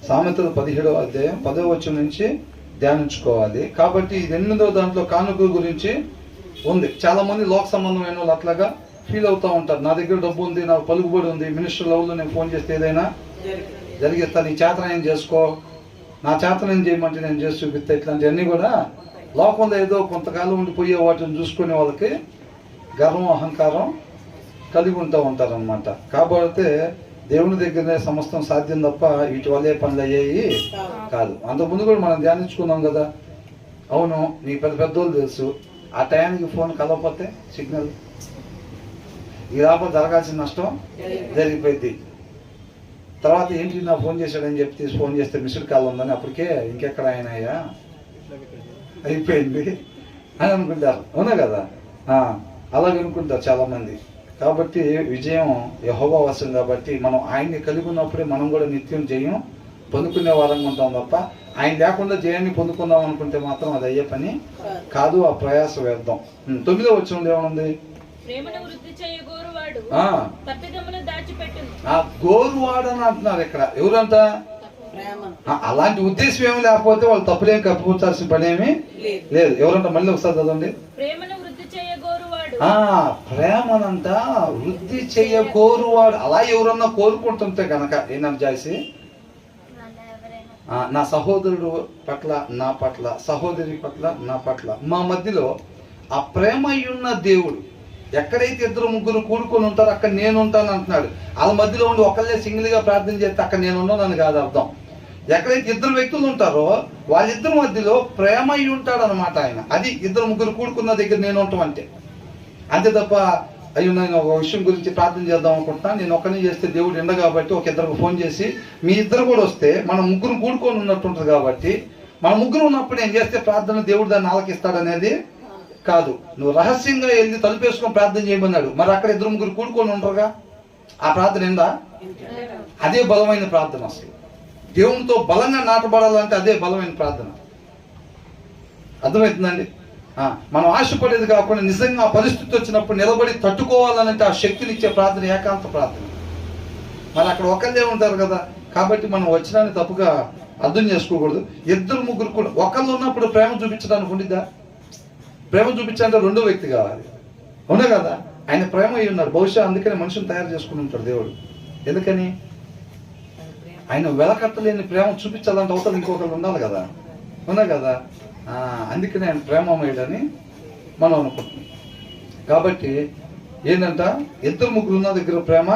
సామెతలు 17వ అధ్యాయం 10వ వచనం నుంచి ధ్యానించుకోవాలి. కాబట్టి ఇది 8వ దాంట్లో కానుక గురించి ఉంది. చాలా మంది లోక సంబంధమైన వాళ్ళు అట్లాగా ఫీల్ అవుతూ ఉంటారు. నా దగ్గర డబ్బు ఉంది, నాకు పలుకుబడి ఉంది, మినిస్టర్ లెవెల్లో నేను ఫోన్ చేస్తే ఏదైనా జరిగిస్తా, నీ చేతనం చేసుకో, నా చేతనం చేయమంటే నేను చేసి చూపిస్తా. ఇట్లాంటివన్నీ కూడా లోకంలో ఏదో కొంతకాలం ఉండిపోయే వాటిని చూసుకునే వాళ్ళకి గర్వం అహంకారం కలిగి ఉంటూ ఉంటారనమాట. కాబట్టి దేవుని దగ్గరనే సమస్తం సాధ్యం తప్ప వీటి వల్లే పనులు అయ్యాయి కాదు. అంతకుముందు కూడా మనం ధ్యానించుకున్నాం కదా. అవును, నీ పెద్దోళ్ళు తెలుసు, ఆ టయానికి ఫోన్ కలవకపోతే సిగ్నల్ ఈ లోపల జరగాల్సిన నష్టం జరిగిపోయింది. తర్వాత ఏంటి నా ఫోన్ చేశాడని చెప్పి ఫోన్ చేస్తే మిస్డ్ కాల్ ఉందని, అప్పటికే ఇంకెక్కడ ఆయన అయ్యా అయిపోయింది అని అనుకుంటారు. అవునా కదా? అలాగే అనుకుంటారు చాలామంది. కాబట్టి విజయం యెహోవా వశం. కాబట్టి మనం ఆయన్ని కలిగి ఉన్నప్పుడే మనం కూడా నిత్యం జయం పొందుకునే వారంగా ఉంటాం తప్ప ఆయన లేకుండా జయాన్ని పొందుకుందాం అనుకుంటే మాత్రం అది అయ్యే పని కాదు. ఆ ప్రయాస వేద్దాం. 9వ వచనంలో ఏమనుంది? గోరువాడు అని అంటున్నారు ఇక్కడ. ఎవరంట? అలాంటి ఉద్దేశం ఏమి లేకపోతే వాళ్ళు తప్పులేం కప్పిపుచ్చాల్సిన పని ఏమి లేదు. ఎవరంట? మళ్ళీ ఒకసారి చదవండి. ప్రేమనంట వృద్ధి చెయ్య కోరువాడు. అలా ఎవరన్నా కోరుకుంటుంటే కనుక ఏంటంటే జాయిసి, నా సహోదరుడు పట్ల నా పట్ల, సహోదరి పట్ల నా పట్ల, మా మధ్యలో ఆ ప్రేమ ఉన్న దేవుడు ఎక్కడైతే 2-3 కూడుకొని ఉంటారో అక్కడ నేను ఉంటాను అంటున్నాడు. వాళ్ళ మధ్యలో ఉండి ఒకళ్ళే సింగిల్గా ప్రార్థన చేస్తే అక్కడ నేను ఉన్నాను కాదు అర్థం. ఎక్కడైతే 2 వ్యక్తులు ఉంటారో వాళ్ళిద్దరి మధ్యలో ప్రేమ అయి ఉంటాడు అనమాట ఆయన. అది 2-3 కూడుకున్న దగ్గర నేను ఉంటాం అంటే. అంతే తప్ప అయ్యో నేను ఒక విషయం గురించి ప్రార్థన చేద్దాం అనుకుంటున్నాను, నేను ఒక్కనే చేస్తే దేవుడు ఎండ కాబట్టి ఒక 2కు ఫోన్ చేసి మీ 2 కూడా వస్తే మనం 3 కూడుకొని ఉన్నట్టు ఉంటుంది. కాబట్టి మన 3 ఉన్నప్పుడు నేను చేస్తే ప్రార్థన దేవుడు దాన్ని ఆలకిస్తాడు అనేది కాదు. నువ్వు రహస్యంగా వెళ్ళి తలుపేసుకొని ప్రార్థన చేయమన్నాడు. మరి అక్కడ 2-3 కూడుకొని ఉంటారుగా, ఆ ప్రార్థన ఏందా? అదే బలమైన ప్రార్థన. అసలు దేవునితో బలంగా నాటబడాలంటే అదే బలమైన ప్రార్థన. అర్థమవుతుందండి? మనం ఆశపడేది కాకుండా నిజంగా ఆ పరిస్థితి వచ్చినప్పుడు నిలబడి తట్టుకోవాలనంటే ఆ శక్తిని ఇచ్చే ప్రార్థన ఏకాంత ప్రార్థన. మరి అక్కడ ఒకళ్ళే ఉంటారు కదా. కాబట్టి మనం వచ్చినాన్ని తప్పుగా అర్థం చేసుకోకూడదు. 2-3 కూడా ఒకళ్ళు ఉన్నప్పుడు ప్రేమ చూపించడానికి ఉండిద్దా? ప్రేమ చూపించాలంటే 2వ వ్యక్తి కావాలి. అవునా కదా? ఆయన ప్రేమ అయి ఉన్నాడు. బహుశా అందుకని మనుషుని తయారు చేసుకుని ఉంటాడు దేవుడు. ఎందుకని? ఆయన వెలకట్టలేని ప్రేమ చూపించాలంటే అవతల ఇంకొకరు ఉండాలి కదా. అవునా కదా? అందుకని ఆయన ప్రేమమయుడని మనం అనుకుంటున్నాం. కాబట్టి ఏంటంట 2-3 ఉన్న దగ్గర ప్రేమ